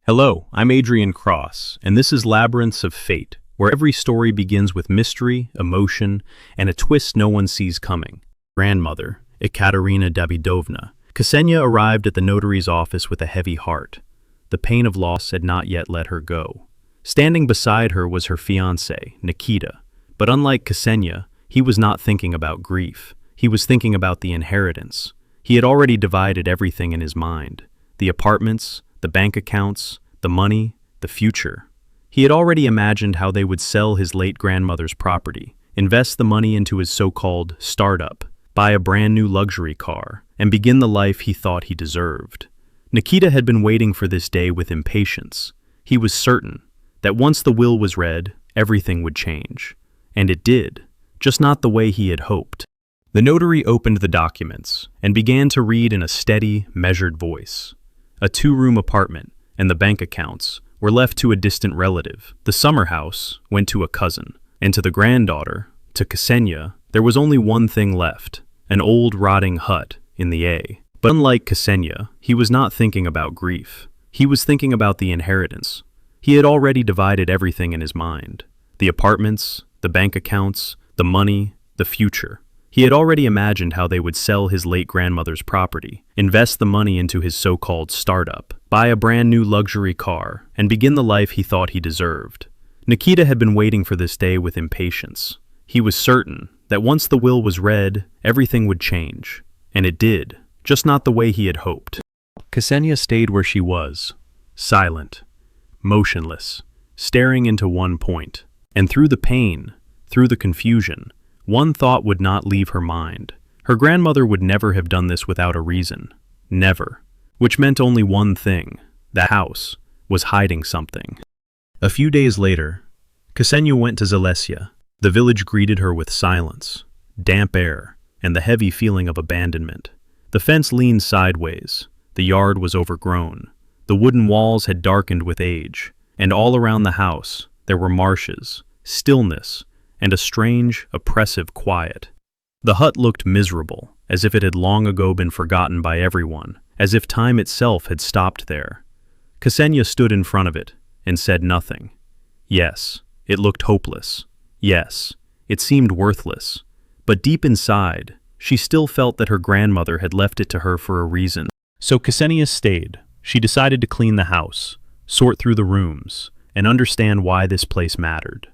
Hello, I'm Adrian Cross, and this is Labyrinths of Fate, where every story begins with mystery, emotion, and a twist no one sees coming. Grandmother, Ekaterina Davidovna. Ksenia arrived at the notary's office with a heavy heart. The pain of loss had not yet let her go. Standing beside her was her fiancé, Nikita. But unlike Ksenia, he was not thinking about grief. He was thinking about the inheritance. He had already divided everything in his mind. The apartments, the bank accounts, the money, the future. He had already imagined how they would sell his late grandmother's property, invest the money into his so-called startup, buy a brand new luxury car, and begin the life he thought he deserved. Nikita had been waiting for this day with impatience. He was certain that once the will was read, everything would change. And it did, just not the way he had hoped. The notary opened the documents and began to read in a steady, measured voice. A two-room apartment and the bank accounts were left to a distant relative. The summer house went to a cousin, and to the granddaughter, to Ksenia, there was only one thing left, an old rotting hut in the A. But unlike Ksenia, he was not thinking about grief. He was thinking about the inheritance. He had already divided everything in his mind. The apartments, the bank accounts, the money, the future. He had already imagined how they would sell his late grandmother's property, invest the money into his so-called startup, buy a brand new luxury car, and begin the life he thought he deserved. Nikita had been waiting for this day with impatience. He was certain that once the will was read, everything would change. And it did, just not the way he had hoped. Ksenia stayed where she was, silent, motionless, staring into one point. And through the pain, through the confusion, one thought would not leave her mind. Her grandmother would never have done this without a reason. Never. Which meant only one thing. The house was hiding something. A few days later, Ksenia went to Zalesia. The village greeted her with silence, damp air, and the heavy feeling of abandonment. The fence leaned sideways. The yard was overgrown. The wooden walls had darkened with age. And all around the house, there were marshes, stillness, and a strange, oppressive quiet. The hut looked miserable, as if it had long ago been forgotten by everyone, as if time itself had stopped there. Ksenia stood in front of it and said nothing. Yes, it looked hopeless. Yes, it seemed worthless. But deep inside, she still felt that her grandmother had left it to her for a reason. So Ksenia stayed. She decided to clean the house, sort through the rooms, and understand why this place mattered.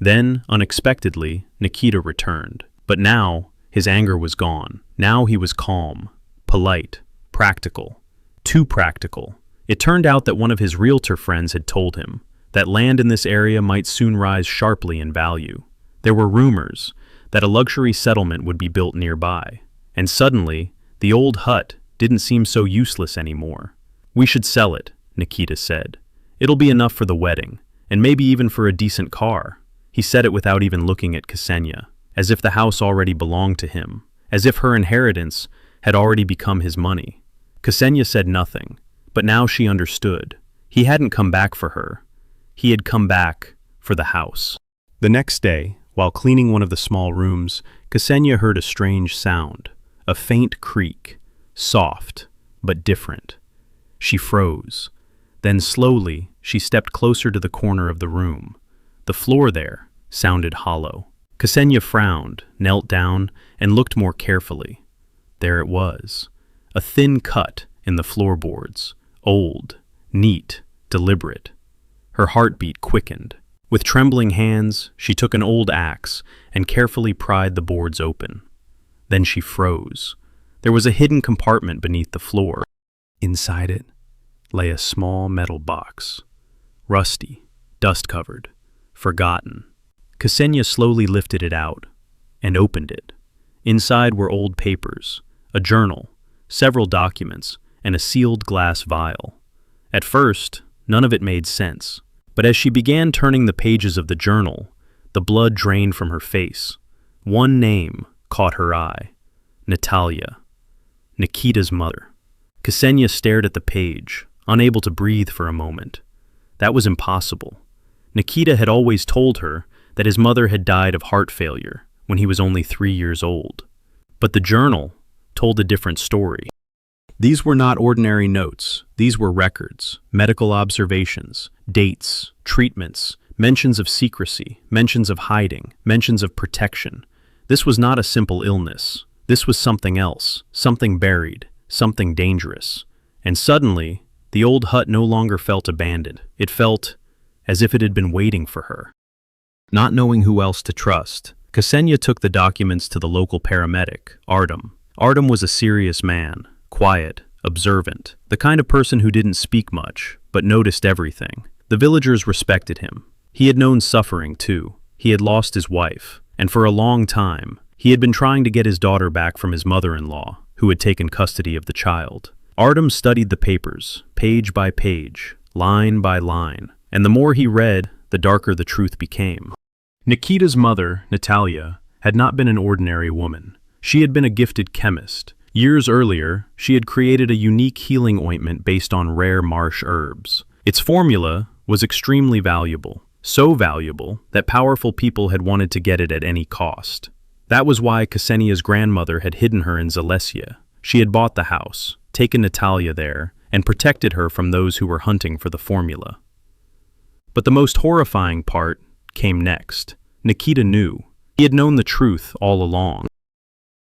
Then, unexpectedly, Nikita returned. But now, his anger was gone. Now he was calm, polite, practical. Too practical. It turned out that one of his realtor friends had told him that land in this area might soon rise sharply in value. There were rumors that a luxury settlement would be built nearby. And suddenly, the old hut didn't seem so useless anymore. "We should sell it," Nikita said. "It'll be enough for the wedding, and maybe even for a decent car." He said it without even looking at Ksenia, as if the house already belonged to him, as if her inheritance had already become his money. Ksenia said nothing, but now she understood. He hadn't come back for her. He had come back for the house. The next day, while cleaning one of the small rooms, Ksenia heard a strange sound, a faint creak, soft, but different. She froze. Then slowly, she stepped closer to the corner of the room. The floor there sounded hollow. Ksenia frowned, knelt down, and looked more carefully. There it was, a thin cut in the floorboards, old, neat, deliberate. Her heartbeat quickened. With trembling hands, she took an old axe and carefully pried the boards open. Then she froze. There was a hidden compartment beneath the floor. Inside it lay a small metal box, rusty, dust-covered, forgotten. Ksenia slowly lifted it out and opened it. Inside were old papers, a journal, several documents, and a sealed glass vial. At first, none of it made sense, but as she began turning the pages of the journal, the blood drained from her face. One name caught her eye: Natalia, Nikita's mother. Ksenia stared at the page, unable to breathe for a moment. That was impossible. Nikita had always told her that his mother had died of heart failure when he was only 3 years old. But the journal told a different story. These were not ordinary notes. These were records, medical observations, dates, treatments, mentions of secrecy, mentions of hiding, mentions of protection. This was not a simple illness. This was something else, something buried, something dangerous. And suddenly, the old hut no longer felt abandoned. It felt as if it had been waiting for her. Not knowing who else to trust, Ksenia took the documents to the local paramedic, Artem. Artem was a serious man, quiet, observant, the kind of person who didn't speak much, but noticed everything. The villagers respected him. He had known suffering, too. He had lost his wife, and for a long time, he had been trying to get his daughter back from his mother-in-law, who had taken custody of the child. Artem studied the papers, page by page, line by line, and the more he read, the darker the truth became. Nikita's mother, Natalia, had not been an ordinary woman. She had been a gifted chemist. Years earlier, she had created a unique healing ointment based on rare marsh herbs. Its formula was extremely valuable, so valuable that powerful people had wanted to get it at any cost. That was why Ksenia's grandmother had hidden her in Zalesia. She had bought the house, taken Natalia there, and protected her from those who were hunting for the formula. But the most horrifying part came next. Nikita knew. He had known the truth all along.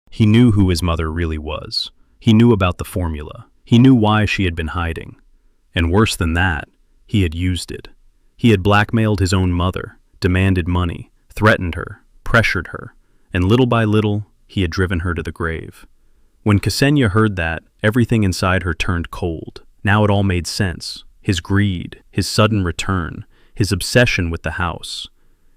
He knew who his mother really was. He knew about the formula. He knew why she had been hiding. And worse than that, he had used it. He had blackmailed his own mother, demanded money, threatened her, pressured her, and little by little, he had driven her to the grave. When Ksenia heard that, everything inside her turned cold. Now it all made sense. His greed, his sudden return, his obsession with the house.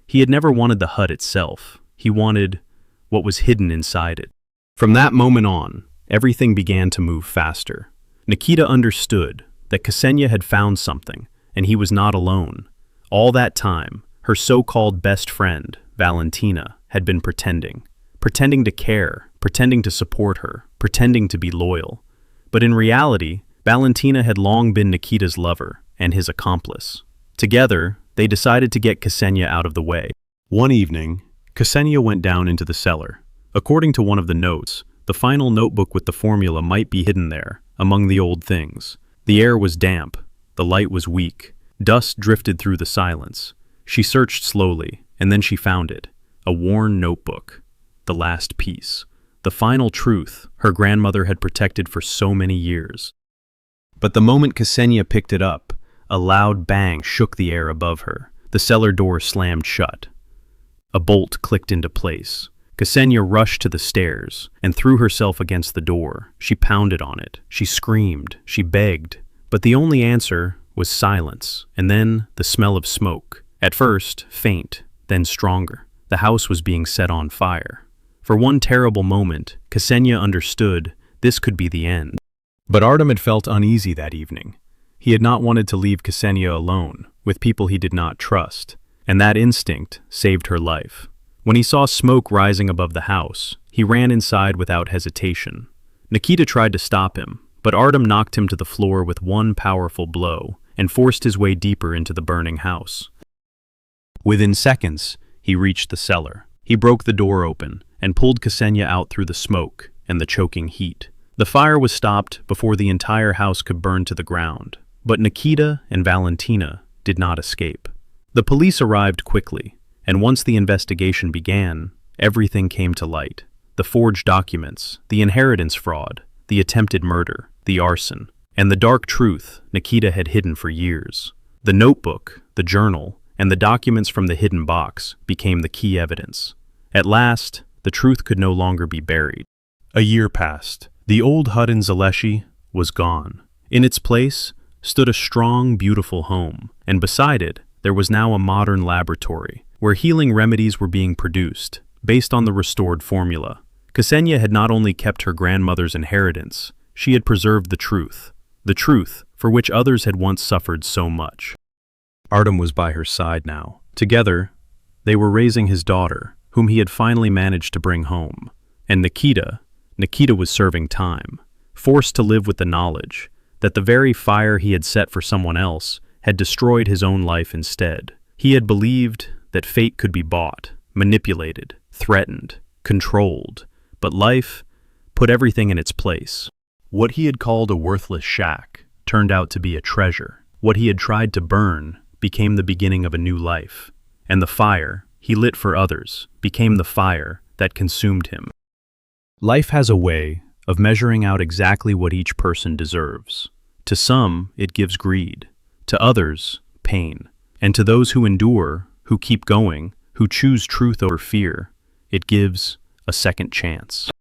He had never wanted the hut itself. He wanted what was hidden inside it. From that moment on, everything began to move faster. Nikita understood that Ksenia had found something, and he was not alone. All that time, her so-called best friend, Valentina, had been pretending to care, pretending to support her, pretending to be loyal. But in reality, Valentina had long been Nikita's lover and his accomplice. Together, they decided to get Ksenia out of the way. One evening, Ksenia went down into the cellar. According to one of the notes, the final notebook with the formula might be hidden there, among the old things. The air was damp. The light was weak. Dust drifted through the silence. She searched slowly, and then she found it. A worn notebook. The last piece. The final truth her grandmother had protected for so many years. But the moment Ksenia picked it up, a loud bang shook the air above her. The cellar door slammed shut. A bolt clicked into place. Ksenia rushed to the stairs and threw herself against the door. She pounded on it. She screamed. She begged. But the only answer was silence, and then the smell of smoke. At first, faint, then stronger. The house was being set on fire. For one terrible moment, Ksenia understood this could be the end. But Artem had felt uneasy that evening. He had not wanted to leave Ksenia alone, with people he did not trust, and that instinct saved her life. When he saw smoke rising above the house, he ran inside without hesitation. Nikita tried to stop him, but Artem knocked him to the floor with one powerful blow and forced his way deeper into the burning house. Within seconds, he reached the cellar. He broke the door open and pulled Ksenia out through the smoke and the choking heat. The fire was stopped before the entire house could burn to the ground, but Nikita and Valentina did not escape. The police arrived quickly, and once the investigation began, everything came to light. The forged documents, the inheritance fraud, the attempted murder, the arson, and the dark truth Nikita had hidden for years. The notebook, the journal, and the documents from the hidden box became the key evidence. At last, the truth could no longer be buried. A year passed. The old hut in Zalesia was gone. In its place stood a strong, beautiful home, and beside it, there was now a modern laboratory where healing remedies were being produced based on the restored formula. Ksenia had not only kept her grandmother's inheritance, she had preserved the truth for which others had once suffered so much. Artem was by her side now. Together, they were raising his daughter, whom he had finally managed to bring home. And Nikita was serving time, forced to live with the knowledge that the very fire he had set for someone else had destroyed his own life instead. He had believed that fate could be bought, manipulated, threatened, controlled, but life put everything in its place. What he had called a worthless shack turned out to be a treasure. What he had tried to burn became the beginning of a new life. And the fire he lit for others became the fire that consumed him. Life has a way of measuring out exactly what each person deserves. To some, it gives greed. To others, pain. And to those who endure, who keep going, who choose truth over fear, it gives a second chance.